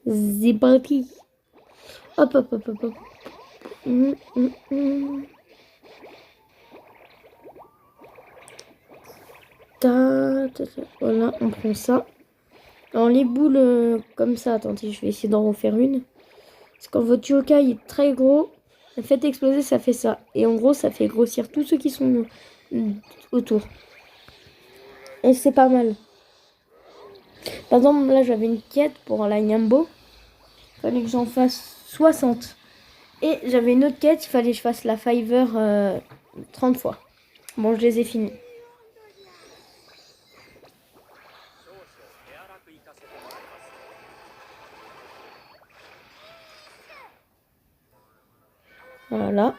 C'est parti. Hop, hop, hop, hop, hop. Voilà, on prend ça. Alors les boules comme ça, attendez, je vais essayer d'en refaire une. Parce que quand votre yokai est très gros, faites exploser, ça fait ça. Et en gros, ça fait grossir tous ceux qui sont autour. Et c'est pas mal. Par exemple, là, j'avais une quête pour la Nyambo. Il fallait que j'en fasse 60. Et j'avais une autre quête, il fallait que je fasse la Fiver 30 fois. Bon, je les ai finis. Voilà.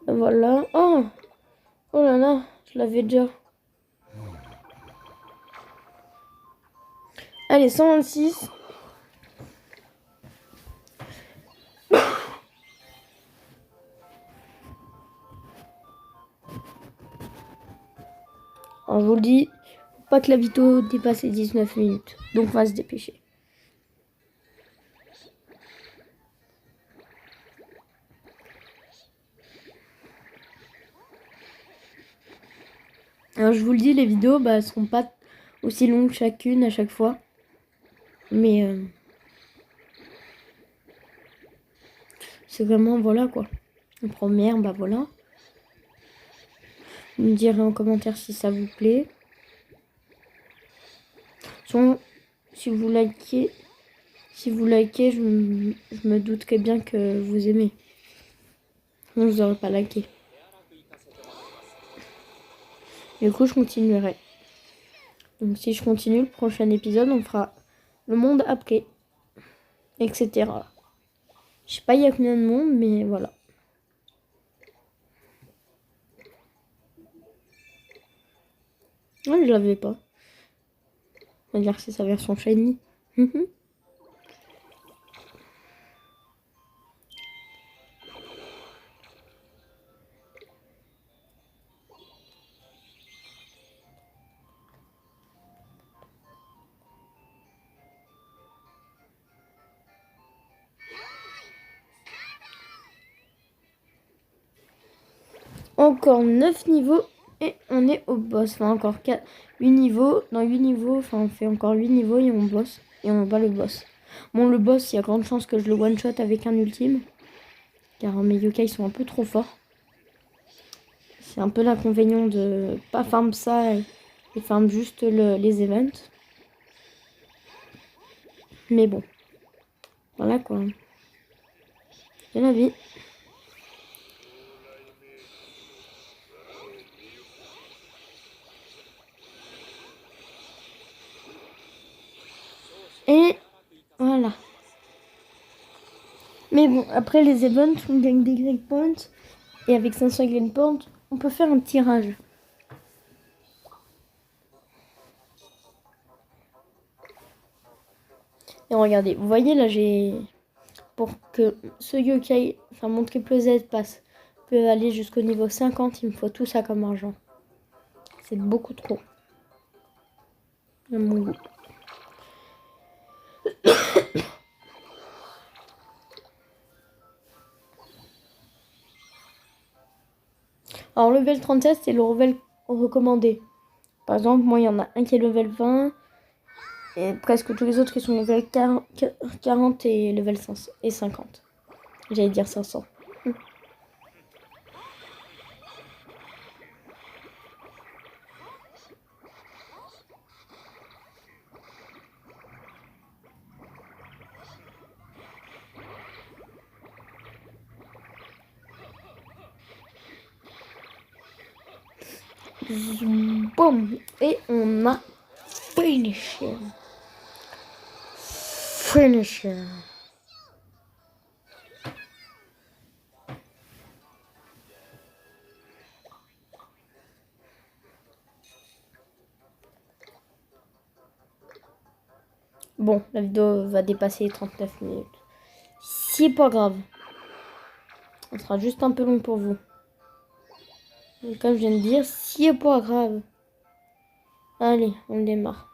Voilà. Oh! Oh là là, je l'avais déjà. Allez, 126. Alors, je vous le dis, faut pas que la vidéo dépasse les 19 minutes. Donc, on va se dépêcher. Alors, je vous le dis, les vidéos, bah, elles seront pas aussi longues chacune à chaque fois. Mais c'est vraiment, voilà quoi. La première, bah voilà. Vous me direz en commentaire si ça vous plaît. Sinon, si vous likez, je me doute que bien que vous aimez. Sinon, je vous aurais pas liké. Du coup, je continuerai. Donc, si je continue, le prochain épisode, on fera le monde après, etc. Je sais pas il y a combien de monde, mais voilà. Ouais, je l'avais pas. On va dire que c'est sa version shiny. Encore 9 niveaux et on est au boss. Enfin, encore 8 niveaux. Dans 8 niveaux, enfin, on fait encore 8 niveaux et on boss. Et on bat le boss. Bon, le boss, il y a grande chance que je le one-shot avec un ultime. Car mes yokai sont un peu trop forts. C'est un peu l'inconvénient de pas farm ça et farm juste les events. Mais bon. Voilà quoi. C'est la vie. Et voilà. Mais bon, après les events, on gagne des grade points. Et avec 500 grade points, on peut faire un tirage. Et regardez, vous voyez là, j'ai... Pour que ce yokai, enfin mon triple Z passe, peut aller jusqu'au niveau 50, il me faut tout ça comme argent. C'est beaucoup trop. À mon goût. Alors, level 37, c'est le level recommandé. Par exemple, moi, il y en a un qui est level 20. Et presque tous les autres qui sont level 40 et level 500 et 50. J'allais dire 500. Boum. Et on a Finisher. Finisher. Bon, la vidéo va dépasser les 39 minutes. C'est pas grave. On sera juste un peu long pour vous. Donc, comme je viens de dire, si est pas grave. Allez, on démarre.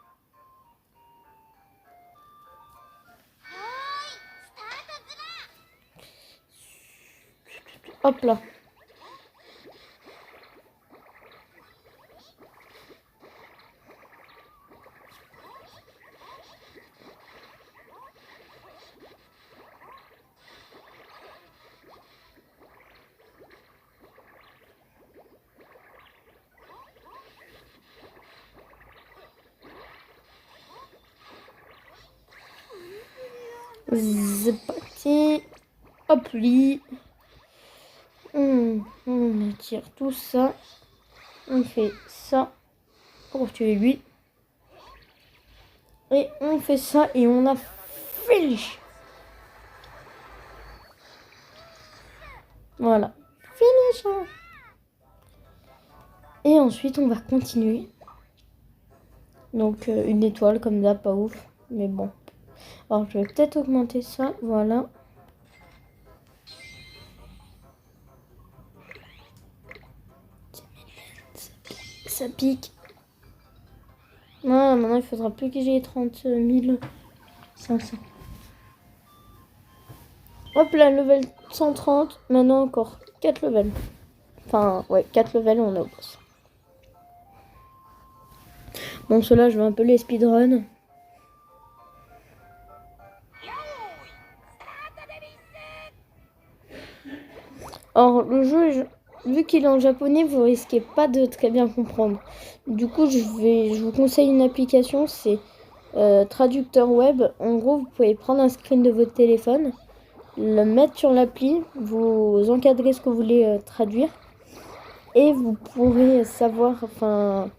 Hop là. C'est parti. Hop, lui. On tire tout ça. On fait ça pour tuer lui. Et on fait ça et on a finish. Voilà. Finish. Et ensuite, on va continuer. Donc, une étoile comme ça, pas ouf. Mais bon. Alors, je vais peut-être augmenter ça. Voilà. Ça pique. Voilà, maintenant, il faudra plus que j'ai 30 500. Hop là, level 130. Maintenant, encore 4 levels. Enfin, ouais, 4 levels, on est au boss. Bon, ceux-là, je vais un peu les speedrun. Alors, le jeu, vu qu'il est en japonais, vous risquez pas de très bien comprendre. Du coup, je vous conseille une application, c'est Traducteur Web. En gros, vous pouvez prendre un screen de votre téléphone, le mettre sur l'appli, vous encadrez ce que vous voulez traduire, et vous pourrez savoir, enfin,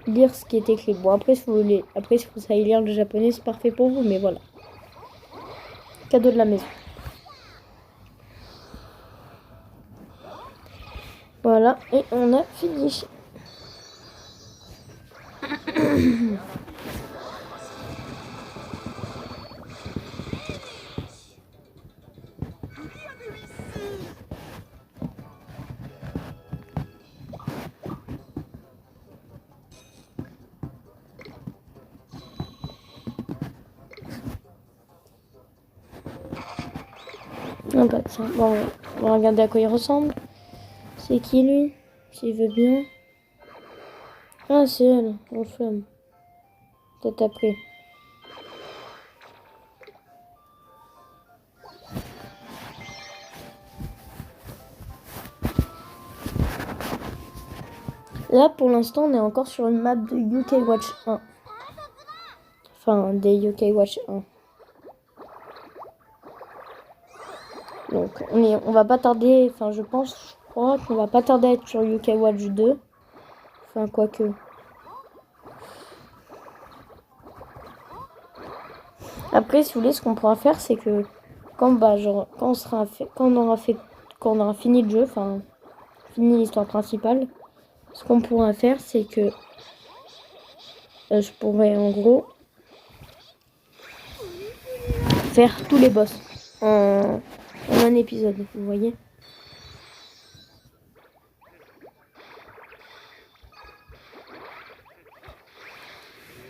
lire ce qui est écrit. Bon, après, si vous savez lire le japonais, c'est parfait pour vous, mais voilà. Cadeau de la maison. Voilà, et on a fini. Ah bah tiens, bon, on va regarder à quoi il ressemble. C'est qui lui? S'il veut bien. Ah, c'est elle, en flamme. Peut-être après. Là, pour l'instant, on est encore sur une map de UK Watch 1. Enfin, des UK Watch 1. Donc, on va pas tarder, enfin, je crois qu'on va pas tarder à être sur UK Watch 2. Enfin, quoique. Après, si vous voulez, ce qu'on pourra faire, c'est que quand on aura fini le jeu, enfin, fini l'histoire principale, ce qu'on pourra faire, c'est que je pourrais en gros faire tous les boss en un épisode, vous voyez.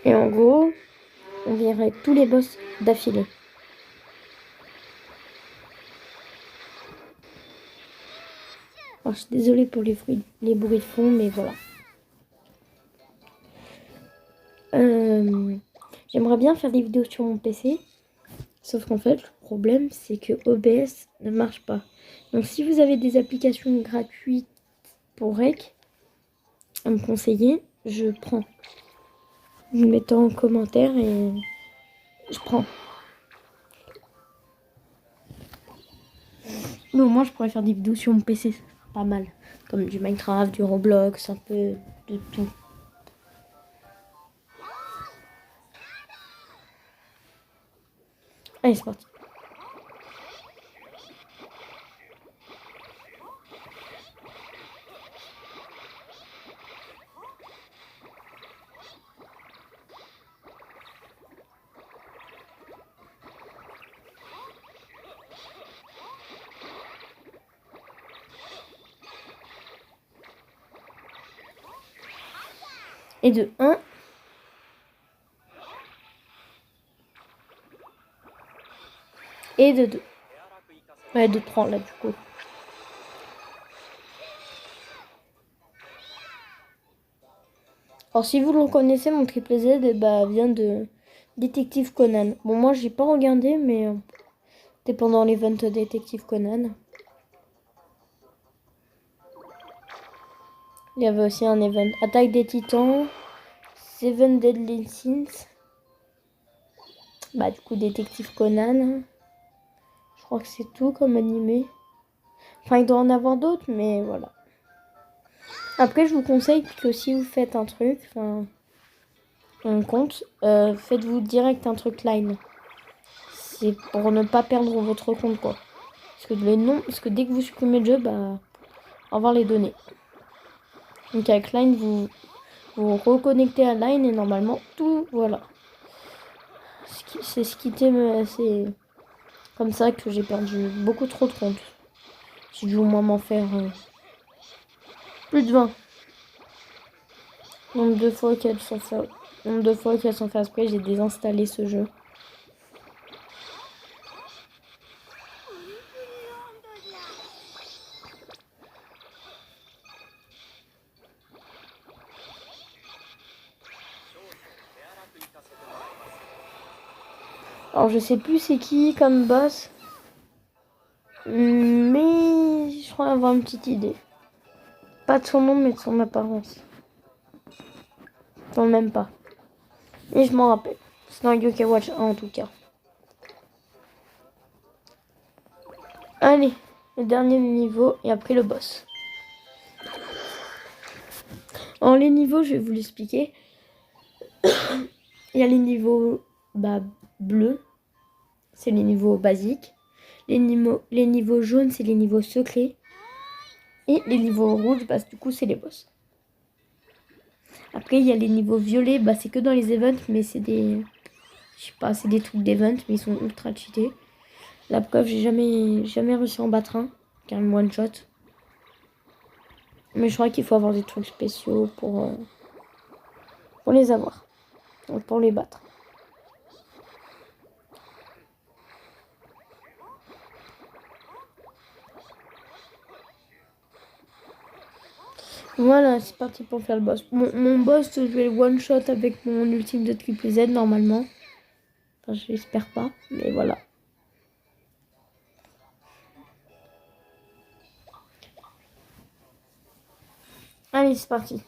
Et en gros, on verrait tous les boss d'affilée. Alors, je suis désolée pour les bruits de fond, mais voilà. J'aimerais bien faire des vidéos sur mon PC. Sauf qu'en fait, le problème, c'est que OBS ne marche pas. Donc, si vous avez des applications gratuites pour Rec à me conseiller, je prends. Vous mettez en commentaire et je prends. Mais au moins, je pourrais faire des vidéos sur mon PC. Pas mal. Comme du Minecraft, du Roblox, un peu de tout. Allez, c'est parti. Et de 1. Et de 2. Ouais, de 3 là du coup. Alors si vous le connaissez, mon triple Z vient de Détective Conan. Bon, moi j'ai pas regardé, mais c'était pendant l'event Détective Conan. Il y avait aussi un event Attaque des Titans, Seven Deadly Sins. Du coup Détective Conan. Je crois que c'est tout comme animé. Enfin, il doit en avoir d'autres, mais voilà. Après, je vous conseille que si vous faites un truc, un compte, faites-vous direct un truc line. C'est pour ne pas perdre votre compte, quoi. Parce que dès que vous supprimez le jeu, au revoir les données. Donc avec line, vous reconnectez à line et normalement tout, voilà. C'est comme ça que j'ai perdu beaucoup trop de comptes. J'ai dû au moins m'en faire plus de 20. Nombre de fois qu'elles sont fait exprès, j'ai désinstallé ce jeu. Alors je sais plus c'est qui comme boss. Mais je crois avoir une petite idée. Pas de son nom mais de son apparence. Non, même pas. Et je m'en rappelle. C'est dans Yokai Watch 1 en tout cas. Allez, le dernier niveau et après le boss. Alors les niveaux, je vais vous l'expliquer. Il y a les niveaux bleus. C'est les niveaux basiques. Les niveaux jaunes, c'est les niveaux secrets. Et les niveaux rouges, du coup, c'est les boss. Après, il y a les niveaux violets. C'est que dans les events, mais c'est des... Je sais pas, c'est des trucs d'event, mais ils sont ultra cheatés. La preuve, j'ai jamais réussi à en battre un. Car une one shot. Mais je crois qu'il faut avoir des trucs spéciaux pour les avoir. Donc pour les battre. Voilà, c'est parti pour faire le boss. Mon boss, je vais le one shot avec mon ultime de triple Z normalement. Enfin, je l'espère pas, mais voilà. Allez, c'est parti.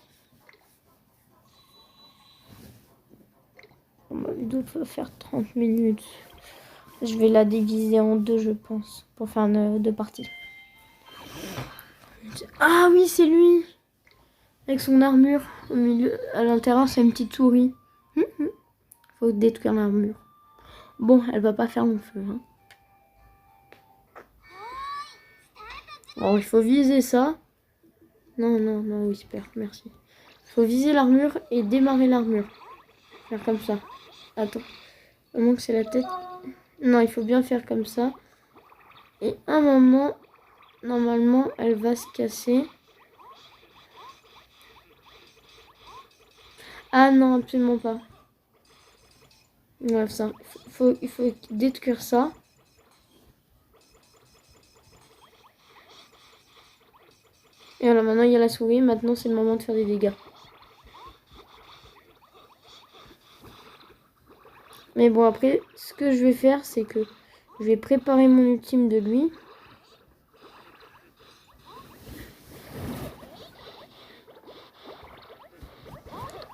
Ma vidéo va faire 30 minutes. Je vais la diviser en deux, je pense, pour faire deux parties. Ah oui, c'est lui. Avec son armure au milieu, à l'intérieur, c'est une petite souris. Faut détruire l'armure. Bon, elle va pas faire mon feu. Hein. Alors, il faut viser ça. Non, Whisper, merci. Il faut viser l'armure et démarrer l'armure. Faire comme ça. Attends. Au moins que c'est la tête. Non, il faut bien faire comme ça. Et à un moment, normalement, elle va se casser. Ah non, absolument pas. Bref, ça. Il faut détruire ça. Et voilà, maintenant il y a la souris. Maintenant, c'est le moment de faire des dégâts. Mais bon, après, ce que je vais faire, c'est que je vais préparer mon ultime de lui.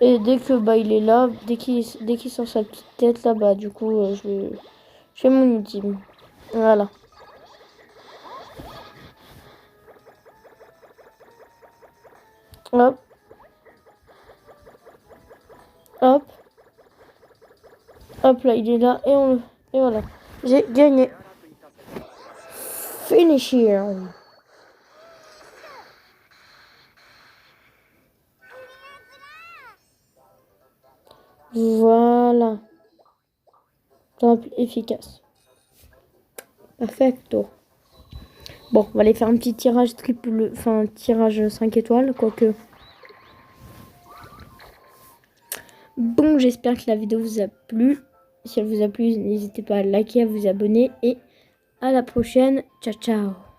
Et dès que il est là, dès qu'il sort sa petite tête là, du coup, je fais mon ultime. Voilà. Hop. Hop. Hop là, il est là et voilà. J'ai gagné. Finish here. Voilà. Simple, efficace. Perfecto. Bon, on va aller faire un petit tirage tirage 5 étoiles, quoique. Bon, j'espère que la vidéo vous a plu. Si elle vous a plu, n'hésitez pas à liker, à vous abonner et à la prochaine. Ciao, ciao.